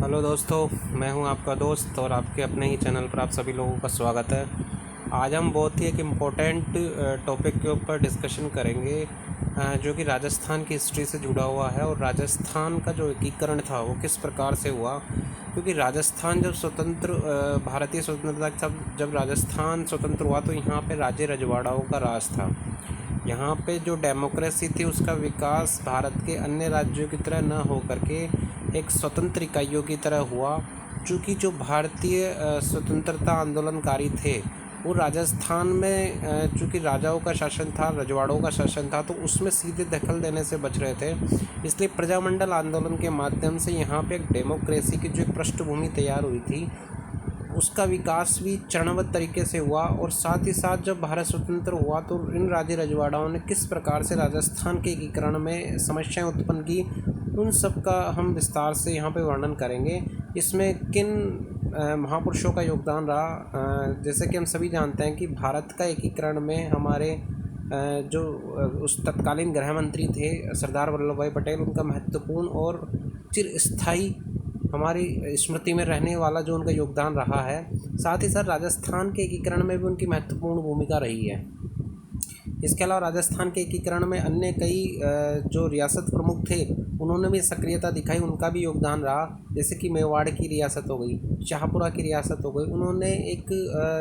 Hello दोस्तों, मैं हूं आपका दोस्त और आपके अपने ही चैनल पर आप सभी लोगों का स्वागत है। आज हम बहुत ही एक इम्पोर्टेंट टॉपिक के ऊपर डिस्कशन करेंगे जो कि राजस्थान की हिस्ट्री से जुड़ा हुआ है और राजस्थान का जो एकीकरण था वो किस प्रकार से हुआ। क्योंकि राजस्थान जब भारतीय स्वतंत्रता जब राजस्थान स्वतंत्र हुआ तो यहाँ पे राज्य रजवाड़ाओं का राज था। यहाँ पे जो डेमोक्रेसी थी उसका विकास भारत के अन्य राज्यों की तरह न हो करके एक स्वतंत्र इकाइयों की तरह हुआ। चूँकि जो भारतीय स्वतंत्रता आंदोलनकारी थे वो राजस्थान में चूँकि राजाओं का शासन था, रजवाड़ों का शासन था, तो उसमें सीधे दखल देने से बच रहे थे। इसलिए प्रजामंडल आंदोलन के माध्यम से यहाँ पे एक डेमोक्रेसी की जो एक पृष्ठभूमि तैयार हुई थी उसका विकास भी चरणबद्ध तरीके से हुआ। और साथ ही साथ जब भारत स्वतंत्र हुआ तो इन राज्य रजवाड़ाओं ने किस प्रकार से राजस्थान के एकीकरण में समस्याएं उत्पन्न की, उन सब का हम विस्तार से यहाँ पे वर्णन करेंगे। इसमें किन महापुरुषों का योगदान रहा। जैसे कि हम सभी जानते हैं कि भारत का एकीकरण में हमारे जो उस तत्कालीन गृह मंत्री थे सरदार वल्लभ भाई पटेल, उनका महत्वपूर्ण और चिरस्थायी हमारी स्मृति में रहने वाला जो उनका योगदान रहा है। साथ ही साथ राजस्थान के एकीकरण में भी उनकी महत्वपूर्ण भूमिका रही है। इसके अलावा राजस्थान के एकीकरण में अन्य कई जो रियासत प्रमुख थे उन्होंने भी सक्रियता दिखाई, उनका भी योगदान रहा। जैसे कि मेवाड़ की रियासत हो गई, शाहपुरा की रियासत हो गई, उन्होंने एक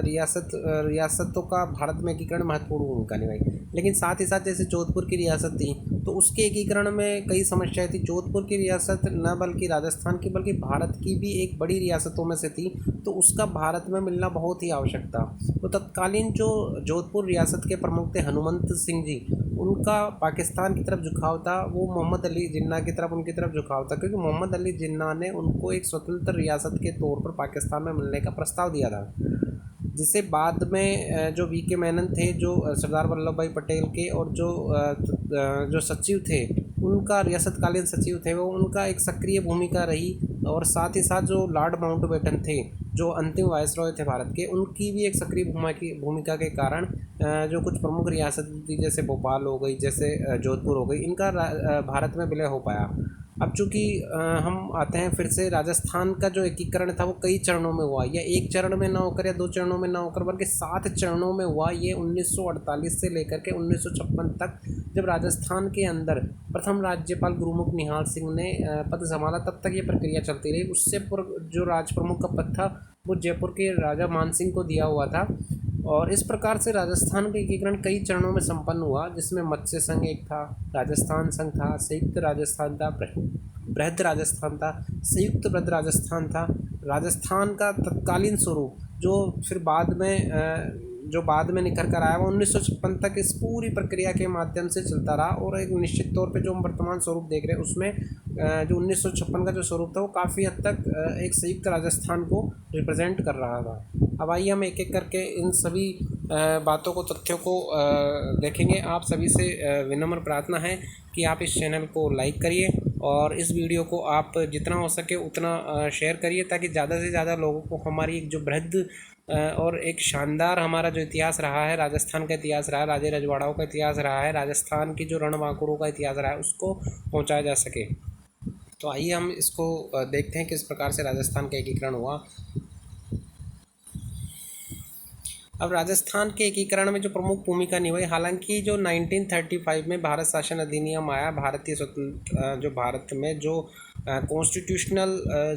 रियासतों का भारत में एकीकरण महत्वपूर्ण भूमिका निभाई। लेकिन साथ ही साथ जैसे जोधपुर की रियासत थी तो उसके एकीकरण में कई समस्याएं थी। जोधपुर की रियासत न बल्कि राजस्थान की बल्कि भारत की भी एक बड़ी रियासतों में से थी, तो उसका भारत में मिलना बहुत ही आवश्यक था। तो तत्कालीन जो जोधपुर रियासत के प्रमुख थे हनुमंत सिंह जी, उनका पाकिस्तान की तरफ झुकाव था, वो मोहम्मद अली जिन्ना की तरफ उनकी तरफ झुकाव था, क्योंकि मोहम्मद अली जिन्ना ने उनको एक स्वतंत्र रियासत के तौर पर पाकिस्तान में मिलने का प्रस्ताव दिया था। जिसे बाद में जो वी.के. मेनन थे, जो सरदार वल्लभ भाई पटेल के और जो सचिव थे, उनका रियासतकालीन सचिव थे, वो उनका एक सक्रिय भूमिका रही। और साथ ही साथ जो लॉर्ड माउंटबेटन थे, जो अंतिम वायसरॉय थे भारत के, उनकी भी एक सक्रिय भूमिका के कारण जो कुछ प्रमुख रियासतें थी जैसे भोपाल हो गई, जैसे जोधपुर हो गई, इनका भारत में विलय हो पाया। अब चूँकि हम आते हैं फिर से, राजस्थान का जो एकीकरण था वो कई चरणों में हुआ, या एक चरण में ना होकर या दो चरणों में ना होकर बल्कि 7 चरणों में हुआ। ये 1948 से लेकर के 1956 तक, जब राजस्थान के अंदर प्रथम राज्यपाल गुरुमुख निहाल सिंह ने पद संभाला, तब तक ये प्रक्रिया चलती रही। उससे पूर्व जो राज प्रमुख का पद था वो जयपुर के राजा मान सिंह को दिया हुआ था। और इस प्रकार से राजस्थान का एकीकरण कई चरणों में संपन्न हुआ, जिसमें मत्स्य संघ एक था, राजस्थान संघ था, संयुक्त राजस्थान था, बृहद राजस्थान था, संयुक्त बृहद राजस्थान था। राजस्थान का तत्कालीन स्वरूप जो बाद में निखर कर आया वो 1956 तक इस पूरी प्रक्रिया के माध्यम से चलता रहा। और एक निश्चित तौर पे जो हम वर्तमान स्वरूप देख रहे हैं उसमें जो 1956 का जो स्वरूप था वो काफ़ी हद तक एक संयुक्त राजस्थान को रिप्रेजेंट कर रहा था। अब आइए हम एक एक करके इन सभी बातों को, तथ्यों को देखेंगे। आप सभी से विनम्र प्रार्थना है कि आप इस चैनल को लाइक करिए और इस वीडियो को आप जितना हो सके उतना शेयर करिए, ताकि ज़्यादा से ज़्यादा लोगों को हमारी एक जो बृहद और एक शानदार हमारा जो इतिहास रहा है, राजस्थान का इतिहास रहा है, राजे रजवाड़ाओं का इतिहास रहा है, राजस्थान की जो रणबांकुरों का इतिहास रहा है, उसको पहुंचाया जा सके। तो आइए हम इसको देखते हैं किस प्रकार से राजस्थान का एकीकरण हुआ। अब राजस्थान के एकीकरण में जो प्रमुख भूमिका निभाई, हालांकि जो 1935 में भारत शासन अधिनियम आया, भारत में जो कॉन्स्टिट्यूशनल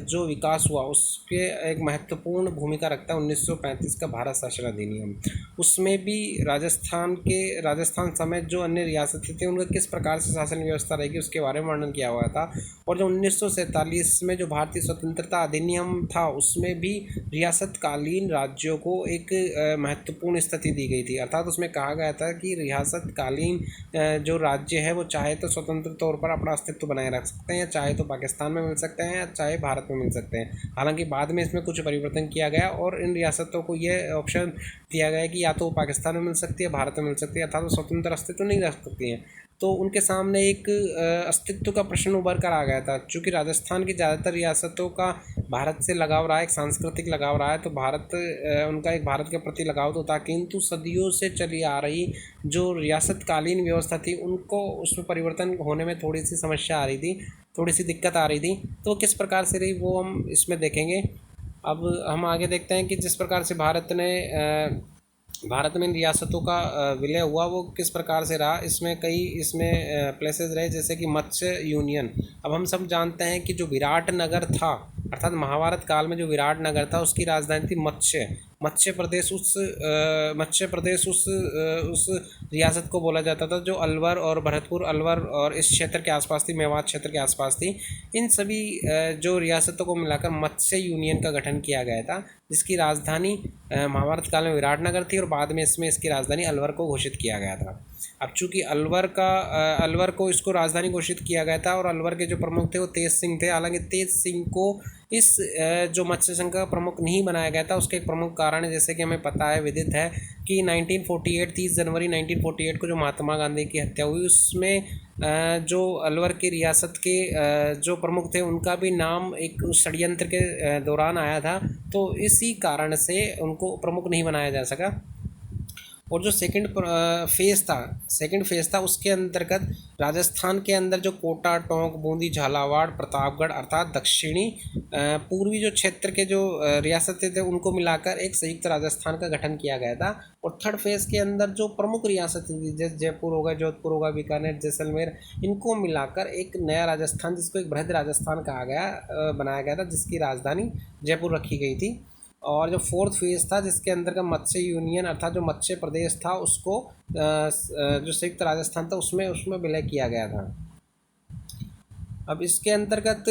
जो विकास हुआ उसके एक महत्वपूर्ण भूमिका रखता है 1935 का भारत शासन अधिनियम। उसमें भी राजस्थान समेत जो अन्य रियासतें थी उनका किस प्रकार से शासन व्यवस्था रहेगी उसके बारे में वर्णन किया हुआ था। और जो 1947 में जो भारतीय स्वतंत्रता अधिनियम था उसमें भी रियासतकालीन राज्यों को एक महत्वपूर्ण स्थिति दी गई थी। अर्थात उसमें कहा गया था कि रियासतकालीन जो राज्य है वो चाहे तो स्वतंत्र तौर पर अपना अस्तित्व बनाए रख सकते हैं, या चाहे तो पाकिस्तान में मिल सकते हैं, या चाहे भारत में मिल सकते हैं। हालांकि बाद में इसमें कुछ परिवर्तन किया गया और इन रियासतों को यह ऑप्शन दिया गया कि या तो पाकिस्तान में मिल सकती है, भारत में मिल सकती है, अर्थात तो स्वतंत्र अस्तित्व नहीं रख सकती हैं। तो उनके सामने एक अस्तित्व का प्रश्न उभर कर आ गया था। चूँकि राजस्थान की ज़्यादातर रियासतों का भारत से लगाव रहा है, एक सांस्कृतिक लगाव रहा है, तो उनका एक भारत के प्रति लगाव तो था, किंतु सदियों से चली आ रही जो रियासतकालीन व्यवस्था थी उनको उसमें परिवर्तन होने में थोड़ी सी समस्या आ रही थी। थोड़ी सी दिक्कत आ रही थी, तो किस प्रकार से रही वो हम इसमें देखेंगे। अब हम आगे देखते हैं कि जिस प्रकार से भारत में इन रियासतों का विलय हुआ वो किस प्रकार से रहा। इसमें कई प्लेसेस रहे, जैसे कि मत्स्य यूनियन। अब हम सब जानते हैं कि जो विराट नगर था, अर्थात महाभारत काल में जो विराट नगर था उसकी राजधानी थी मत्स्य प्रदेश। उस रियासत को बोला जाता था जो अलवर और भरतपुर, अलवर और इस क्षेत्र के आसपास थी, मेवात क्षेत्र के आसपास थी। इन सभी जो रियासतों को मिलाकर मत्स्य यूनियन का गठन किया गया था, जिसकी राजधानी महाभारत काल में विराटनगर थी और बाद में इसकी राजधानी अलवर को घोषित किया गया था। अब चूंकि अलवर को इसको राजधानी घोषित किया गया था और अलवर के जो प्रमुख थे वो तेज सिंह थे। हालांकि तेज सिंह को इस जो मत्स्य संघ का प्रमुख नहीं बनाया गया था, उसके एक प्रमुख कारण है, जैसे कि हमें पता है, विदित है कि 30 जनवरी 1948 को जो महात्मा गांधी की हत्या हुई, उसमें जो अलवर की रियासत के जो प्रमुख थे उनका भी नाम एक षड्यंत्र के दौरान आया था, तो इसी कारण से उनको प्रमुख नहीं बनाया जा सका। और जो सेकंड फेज़ था उसके अंतर्गत राजस्थान के अंदर जो कोटा, टोंक, बूंदी, झालावाड़, प्रतापगढ़ अर्थात दक्षिणी पूर्वी जो क्षेत्र के जो रियासतें थे उनको मिलाकर एक संयुक्त राजस्थान का गठन किया गया था। और थर्ड फेज़ के अंदर जो प्रमुख रियासतें थी, जैसे जयपुर होगा, जोधपुर होगा, बीकानेर, जैसलमेर, इनको मिलाकर एक नया राजस्थान, जिसको एक बृहद राजस्थान बनाया गया था, जिसकी राजधानी जयपुर रखी गई थी। और जो फोर्थ फेज़ था जिसके अंदर का मत्स्य यूनियन अर्थात जो मत्स्य प्रदेश था उसको जो संयुक्त राजस्थान था उसमें विलय किया गया था। अब इसके अंतर्गत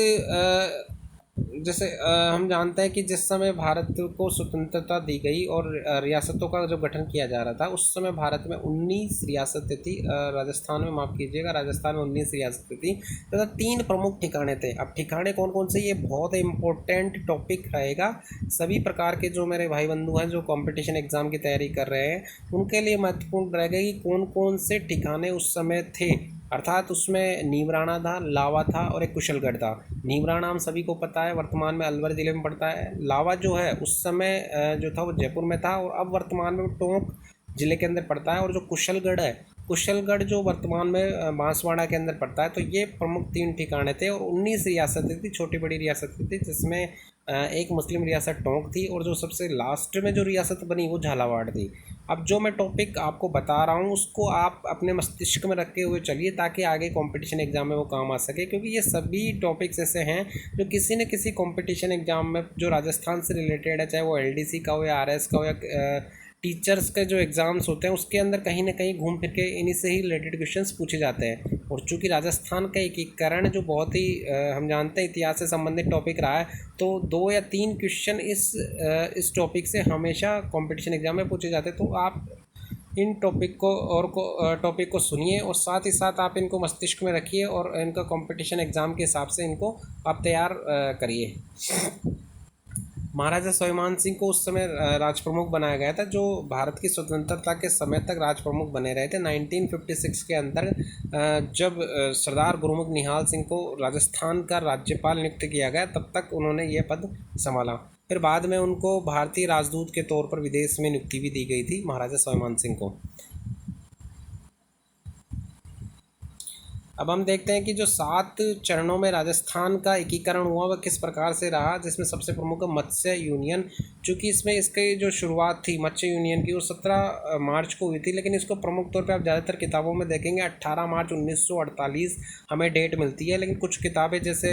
जैसे हम जानते हैं कि जिस समय भारत को स्वतंत्रता दी गई और रियासतों का जो गठन किया जा रहा था, उस समय भारत में 19 रियासतें थी। राजस्थान में, माफ़ कीजिएगा, राजस्थान में 19 रियासतें थी तथा 3 प्रमुख ठिकाने थे। अब ठिकाने कौन कौन से, ये बहुत इम्पोर्टेंट टॉपिक रहेगा। सभी प्रकार के जो मेरे भाई बंधु हैं जो कंपटीशन एग्ज़ाम की तैयारी कर रहे हैं उनके लिए महत्वपूर्ण रहेगा कि कौन कौन से ठिकाने उस समय थे। अर्थात उसमें नीमराणा था, लावा था और एक कुशलगढ़ था। नीमराणा हम सभी को पता है वर्तमान में अलवर ज़िले में पड़ता है। लावा जो है उस समय जो था वो जयपुर में था और अब वर्तमान में टोंक ज़िले के अंदर पड़ता है। और जो कुशलगढ़ है, कुशलगढ़ जो वर्तमान में बांसवाड़ा के अंदर पड़ता है। तो ये प्रमुख 3 ठिकाने थे और 19 रियासतें थी, छोटी बड़ी रियासतें थी, जिसमें एक मुस्लिम रियासत टोंक थी और जो सबसे लास्ट में जो रियासत बनी वो झालावाड़ थी। अब जो मैं टॉपिक आपको बता रहा हूँ उसको आप अपने मस्तिष्क में रखे हुए चलिए ताकि आगे कंपटीशन एग्जाम में वो काम आ सके, क्योंकि ये सभी टॉपिक्स ऐसे हैं जो किसी न किसी कंपटीशन एग्जाम में जो राजस्थान से रिलेटेड है, चाहे वो LDC का हो या RS का हो या टीचर्स के जो एग्ज़ाम्स होते हैं उसके अंदर कहीं ना कहीं घूम फिर के इन्हीं से ही रिलेटेड क्वेश्चंस पूछे जाते हैं। और चूंकि राजस्थान का एकीकरण जो बहुत ही हम जानते हैं इतिहास से संबंधित टॉपिक रहा है, तो 2 या 3 क्वेश्चन इस टॉपिक से हमेशा कंपटीशन एग्जाम में पूछे जाते हैं। तो आप इन टॉपिक को सुनिए और साथ ही साथ आप इनको मस्तिष्क में रखिए और इनका कंपटीशन एग्ज़ाम के हिसाब से इनको आप तैयार करिए। महाराजा स्वाभिमान सिंह को उस समय राज प्रमुख बनाया गया था, जो भारत की स्वतंत्रता के समय तक राज प्रमुख बने रहे थे। 1956 के अंदर जब सरदार गुरुमुख निहाल सिंह को राजस्थान का राज्यपाल नियुक्त किया गया तब तक उन्होंने ये पद संभाला। फिर बाद में उनको भारतीय राजदूत के तौर पर विदेश में नियुक्ति भी दी गई थी महाराजा स्वाभिमान सिंह को। अब हम देखते हैं कि जो 7 चरणों में राजस्थान का एकीकरण हुआ वह किस प्रकार से रहा, जिसमें सबसे प्रमुख है मत्स्य यूनियन। चूँकि इसमें इसकी जो शुरुआत थी मत्स्य यूनियन की वो 17 मार्च को हुई थी, लेकिन इसको प्रमुख तौर पे आप ज़्यादातर किताबों में देखेंगे 18 मार्च 1948 हमें डेट मिलती है। लेकिन कुछ किताबें जैसे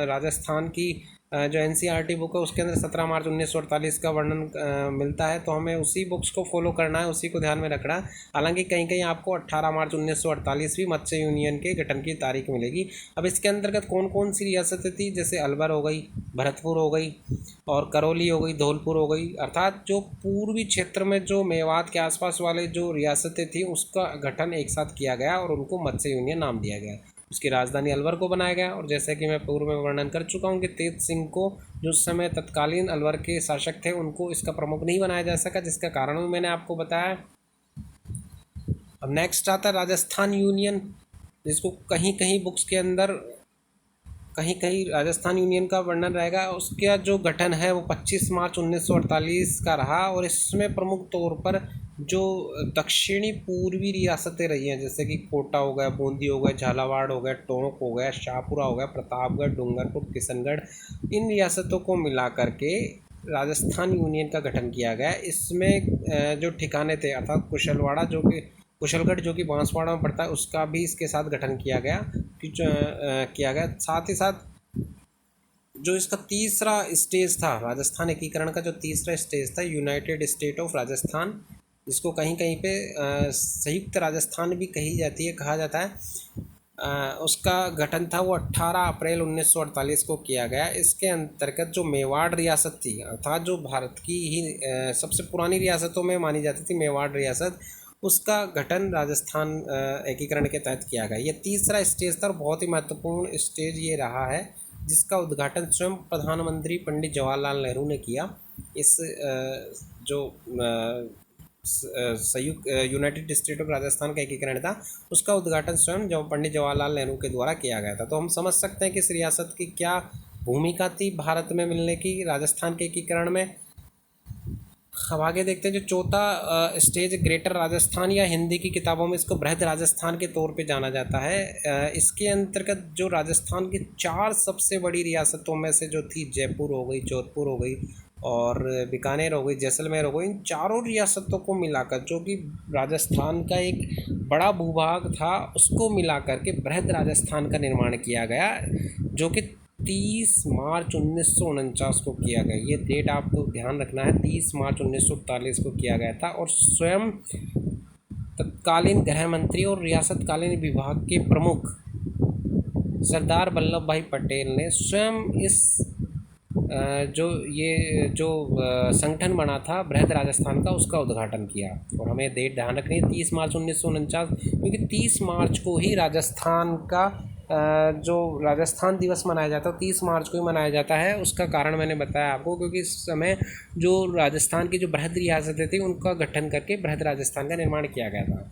राजस्थान की जो NCERT बुक है उसके अंदर 17 मार्च 1948 का वर्णन मिलता है, तो हमें उसी बुक्स को फॉलो करना है, उसी को ध्यान में रखना है। हालांकि कहीं कहीं आपको 18 मार्च 1948 भी मत्स्य यूनियन के गठन की तारीख मिलेगी। अब इसके अंतर्गत कौन कौन सी रियासतें थी, जैसे अलवर हो गई, भरतपुर हो गई और करौली हो गई, धौलपुर हो गई, अर्थात जो पूर्वी क्षेत्र में जो मेवात के आसपास वाले जो रियासतें थी उसका गठन एक साथ किया गया और उनको मत्स्य यूनियन नाम दिया गया। उसकी राजधानी अलवर को बनाया गया। और जैसे कि मैं पूर्व में वर्णन कर चुका हूँ कि तेज सिंह को जो उस समय तत्कालीन अलवर के शासक थे उनको इसका प्रमुख नहीं बनाया जा सका, जिसका कारण भी मैंने आपको बताया। अब नेक्स्ट आता है राजस्थान यूनियन, जिसको कहीं कहीं बुक्स के अंदर कहीं कहीं राजस्थान यूनियन का वर्णन रहेगा। उसका जो गठन है वो 25 मार्च 1948 का रहा और इसमें प्रमुख तौर पर जो दक्षिणी पूर्वी रियासतें रही हैं, जैसे कि कोटा हो गया, बूंदी हो गया, झालावाड़ हो गया, टोंक हो गया, शाहपुरा हो गया, प्रतापगढ़, डूंगरपुर, किशनगढ़, इन रियासतों को मिला करके राजस्थान यूनियन का गठन किया गया। इसमें जो ठिकाने थे अर्थात कुशलवाड़ा जो कि कुशलगढ़ जो कि बांसवाड़ा में पड़ता है, उसका भी इसके साथ गठन किया गया किया गया। साथ ही साथ जो इसका तीसरा स्टेज था, राजस्थान एकीकरण का जो तीसरा स्टेज था, यूनाइटेड स्टेट ऑफ राजस्थान, इसको कहीं कहीं पे संयुक्त राजस्थान भी कहा जाता है, उसका गठन था वो 18 अप्रैल 1948 को किया गया। इसके अंतर्गत जो मेवाड़ रियासत थी, अर्थात जो भारत की ही सबसे पुरानी रियासतों में मानी जाती थी मेवाड़ रियासत, उसका गठन राजस्थान एकीकरण के तहत किया गया। ये तीसरा स्टेज था और बहुत ही महत्वपूर्ण स्टेज ये रहा है, जिसका उद्घाटन स्वयं प्रधानमंत्री पंडित जवाहरलाल नेहरू ने किया। इस जो संयुक्त यूनाइटेड स्टेट ऑफ राजस्थान का एकीकरण था, उसका उद्घाटन स्वयं पंडित जवाहरलाल नेहरू के द्वारा किया गया था। तो हम समझ सकते हैं कि इस रियासत की क्या भूमिका थी भारत में मिलने की, राजस्थान के एकीकरण में। अब आगे देखते हैं जो चौथा स्टेज ग्रेटर राजस्थान, या हिंदी की किताबों में इसको बृहद राजस्थान के तौर पे जाना जाता है। इसके अंतर्गत जो राजस्थान की 4 सबसे बड़ी रियासतों में से जो थी, जयपुर हो गई, जोधपुर हो गई और बीकानेर हो गई, जैसलमेर हो गई, इन चारों रियासतों को मिलाकर जो कि राजस्थान का एक बड़ा भूभाग था, उसको मिलाकर के बृहद राजस्थान का निर्माण किया गया, जो कि 30 मार्च 1949 को किया गया। ये डेट आपको ध्यान रखना है, 30 मार्च 1948 को किया गया था। और स्वयं तत्कालीन गृह मंत्री और रियासतकालीन विभाग के प्रमुख सरदार वल्लभ भाई पटेल ने स्वयं इस जो संगठन बना था बृहद राजस्थान का, उसका उद्घाटन किया। और हमें डेट ध्यान रखनी है 30 मार्च 1949, क्योंकि 30 मार्च को ही राजस्थान का जो राजस्थान दिवस मनाया जाता है, 30 मार्च को ही मनाया जाता है। उसका कारण मैंने बताया आपको, क्योंकि इस समय जो राजस्थान की जो बृहद रियासतें थी, उनका गठन करके बृहद राजस्थान का निर्माण किया गया था।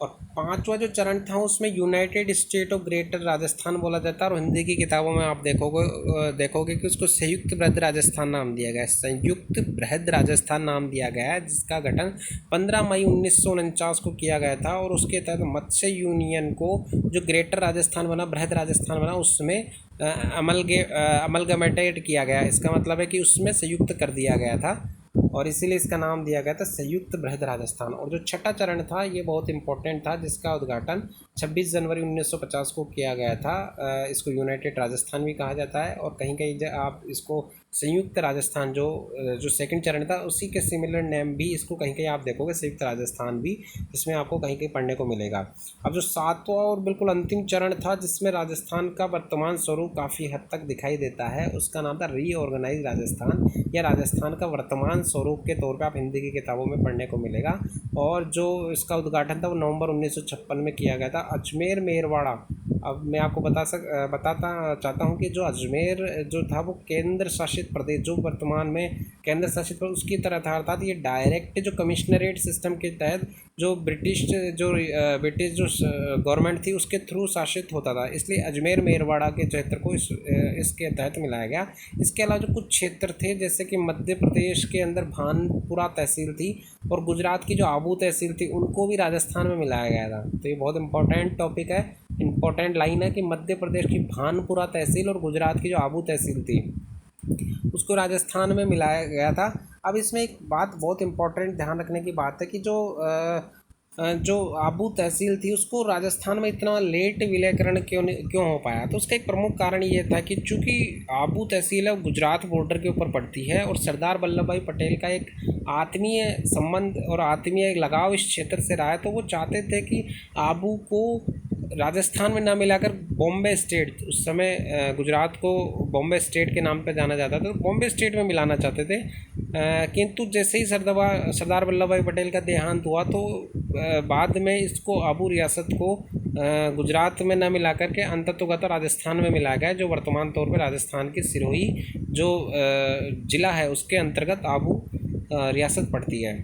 और 5वां जो चरण था उसमें United state of greater Rajasthan बोला जाता है, और हिंदी की किताबों में आप देखोगे कि उसको संयुक्त बृहद राजस्थान नाम दिया गया है। संयुक्त बृहद राजस्थान नाम दिया गया है, जिसका गठन 15 मई 1949 को किया गया था। और उसके तहत मत्स्य यूनियन को जो ग्रेटर राजस्थान बना, बृहद राजस्थान बना, उसमें अमलगमेटेड किया गया। इसका मतलब है कि उसमें संयुक्त कर दिया गया था, और इसीलिए इसका नाम दिया गया था संयुक्त बृहद राजस्थान। और जो छठा चरण था ये बहुत इंपॉर्टेंट था, जिसका उद्घाटन 26 जनवरी 1950 को किया गया था। इसको यूनाइटेड राजस्थान भी कहा जाता है, और कहीं कहीं आप इसको संयुक्त राजस्थान जो सेकंड चरण था, उसी के सिमिलर नेम भी इसको कहीं कहीं आप देखोगे, संयुक्त राजस्थान भी इसमें आपको कहीं कहीं पढ़ने को मिलेगा। अब जो 7वां और बिल्कुल अंतिम चरण था, जिसमें राजस्थान का वर्तमान स्वरूप काफ़ी हद तक दिखाई देता है, उसका नाम था रीऑर्गेनाइज राजस्थान, या राजस्थान का वर्तमान स्वरूप के तौर पे आप हिंदी की किताबों में पढ़ने को मिलेगा। और जो इसका उद्घाटन था वो नवंबर 1956 में किया गया था, अजमेर मेरवाड़ा। अब मैं आपको बताता चाहता हूँ कि जो अजमेर जो था वो केंद्र शासित प्रदेश, जो वर्तमान में केंद्र शासित प्रदेश उसकी तरह था, अर्थात ये डायरेक्ट जो कमिश्नरेट सिस्टम के तहत जो ब्रिटिश जो गवर्नमेंट थी उसके थ्रू शासित होता था, इसलिए अजमेर मेरवाड़ा के क्षेत्र को इसके तहत मिलाया गया। इसके अलावा जो कुछ क्षेत्र थे, जैसे कि मध्य प्रदेश के अंदर भानपुरा तहसील थी और गुजरात की जो आबू तहसील थी, उनको भी राजस्थान में मिलाया गया था। तो ये बहुत इंपॉर्टेंट टॉपिक है, इंपॉर्टेंट लाइन है कि मध्य प्रदेश की भानपुरा तहसील और गुजरात की जो आबू तहसील थी, उसको राजस्थान में मिलाया गया था। अब इसमें एक बात बहुत इंपॉर्टेंट ध्यान रखने की बात है कि जो आबू तहसील थी उसको राजस्थान में इतना लेट विलयकरण क्यों हो पाया, तो उसका एक प्रमुख कारण ये था कि चूँकि आबू तहसील है गुजरात बॉर्डर के ऊपर पड़ती है, और सरदार वल्लभ भाई पटेल का एक आत्मीय संबंध और आत्मीय लगाव इस क्षेत्र से रहा है, तो वो चाहते थे कि आबू को राजस्थान में ना मिलाकर बॉम्बे स्टेट, उस समय गुजरात को बॉम्बे स्टेट के नाम पर जाना जाता था, तो बॉम्बे स्टेट में मिलाना चाहते थे। किंतु जैसे ही सरदार वल्लभ भाई पटेल का देहांत हुआ, तो बाद में इसको आबू रियासत को गुजरात में न मिलाकर के अंततोगत राजस्थान में मिलाया गया, जो वर्तमान तौर पर राजस्थान की सिरोही जो ज़िला है उसके अंतर्गत आबू रियासत पड़ती है।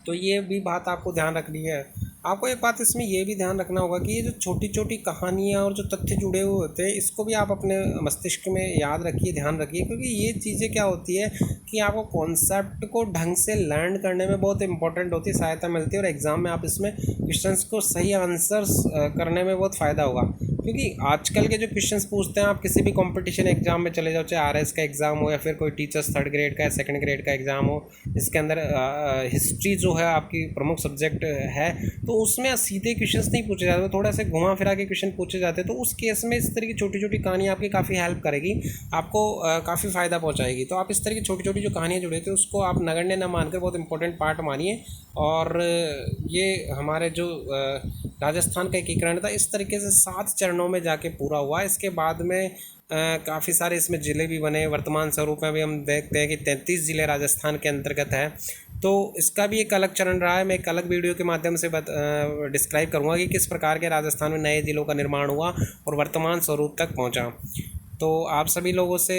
तो ये भी बात आपको ध्यान रखनी है। आपको एक बात इसमें ये भी ध्यान रखना होगा कि ये जो छोटी छोटी कहानियाँ और जो तथ्य जुड़े हुए होते हैं, इसको भी आप अपने मस्तिष्क में याद रखिए, ध्यान रखिए, क्योंकि ये चीज़ें क्या होती है कि आपको कॉन्सेप्ट को ढंग से लर्न करने में बहुत इंपॉर्टेंट होती है, सहायता मिलती है, और एग्ज़ाम में आप इसमें क्वेश्चंस को सही आंसर्स करने में बहुत फ़ायदा होगा। क्योंकि आजकल के जो क्वेश्चंस पूछते हैं, आप किसी भी कंपटीशन एग्जाम में चले जाओ, चाहे आरएस का एग्ज़ाम हो या फिर कोई टीचर्स 3rd ग्रेड का या 2nd ग्रेड का एग्ज़ाम हो, इसके अंदर हिस्ट्री जो है आपकी प्रमुख सब्जेक्ट है, तो उसमें सीधे क्वेश्चंस नहीं पूछे जाते, थोड़ा सा घुमा फिरा के क्वेश्चन पूछे जाते हैं। तो उस केस में इस तरह की छोटी छोटी कहानियाँ आपकी काफ़ी हेल्प करेगी, आपको काफ़ी फ़ायदा पहुँचाएगी। तो आप इस तरह की छोटी छोटी जो कहानियाँ जुड़ी थी उसको आप नगण्य न मानकर बहुत इंपॉर्टेंट पार्ट मानिए। और ये हमारे जो राजस्थान का एकीकरण था, इस तरीके से 7 चरणों में जाके पूरा हुआ। इसके बाद में काफ़ी सारे इसमें ज़िले भी बने। वर्तमान स्वरूप में भी हम देखते हैं कि 33 ज़िले राजस्थान के अंतर्गत है। तो इसका भी एक अलग चरण रहा है। मैं एक अलग वीडियो के माध्यम से डिस्क्राइब करूँगा कि किस प्रकार के राजस्थान में नए ज़िलों का निर्माण हुआ और वर्तमान स्वरूप तक पहुँचा। तो आप सभी लोगों से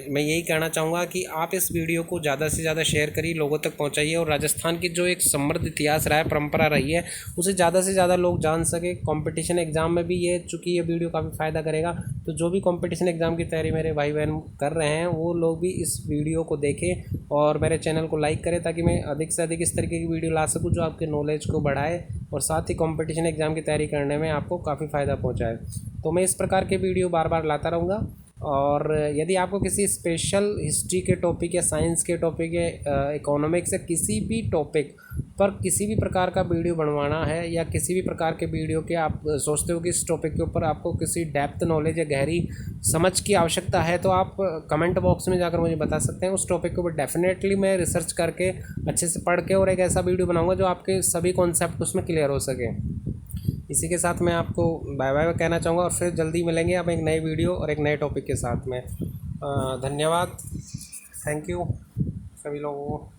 मैं यही कहना चाहूँगा कि आप इस वीडियो को ज़्यादा से ज़्यादा शेयर करिए, लोगों तक पहुँचाइए, और राजस्थान की जो एक समृद्ध इतिहास रहा है, परंपरा रही है, उसे ज़्यादा से ज़्यादा लोग जान सके। कंपटीशन एग्ज़ाम में भी ये, चूँकि ये वीडियो काफ़ी फ़ायदा करेगा, तो जो भी कंपटीशन एग्ज़ाम की तैयारी मेरे भाई बहन कर रहे हैं, वो लोग भी इस वीडियो को देखें और मेरे चैनल को लाइक करें, ताकि मैं अधिक से अधिक इस तरीके की वीडियो ला सकूँ जो आपके नॉलेज को बढ़ाए और साथ ही कंपटीशन एग्ज़ाम की तैयारी करने में आपको काफ़ी फ़ायदा पहुँचाए। तो मैं इस प्रकार के वीडियो बार बार लाता रहूँगा। और यदि आपको किसी स्पेशल हिस्ट्री के टॉपिक या साइंस के टॉपिक या इकोनॉमिक्स या किसी भी टॉपिक पर किसी भी प्रकार का वीडियो बनवाना है, या किसी भी प्रकार के वीडियो के आप सोचते हो कि इस टॉपिक के ऊपर आपको किसी डेप्थ नॉलेज या गहरी समझ की आवश्यकता है, तो आप कमेंट बॉक्स में जाकर मुझे बता सकते हैं। उस टॉपिक के ऊपर डेफिनेटली मैं रिसर्च करके अच्छे से पढ़ के और एक ऐसा वीडियो बनाऊँगा जो आपके सभी कॉन्सेप्ट उसमें क्लियर हो सके। इसी के साथ मैं आपको बाय बाय कहना चाहूँगा, और फिर जल्दी मिलेंगे अब एक नए वीडियो और एक नए टॉपिक के साथ में। धन्यवाद, थैंक यू सभी लोगों को।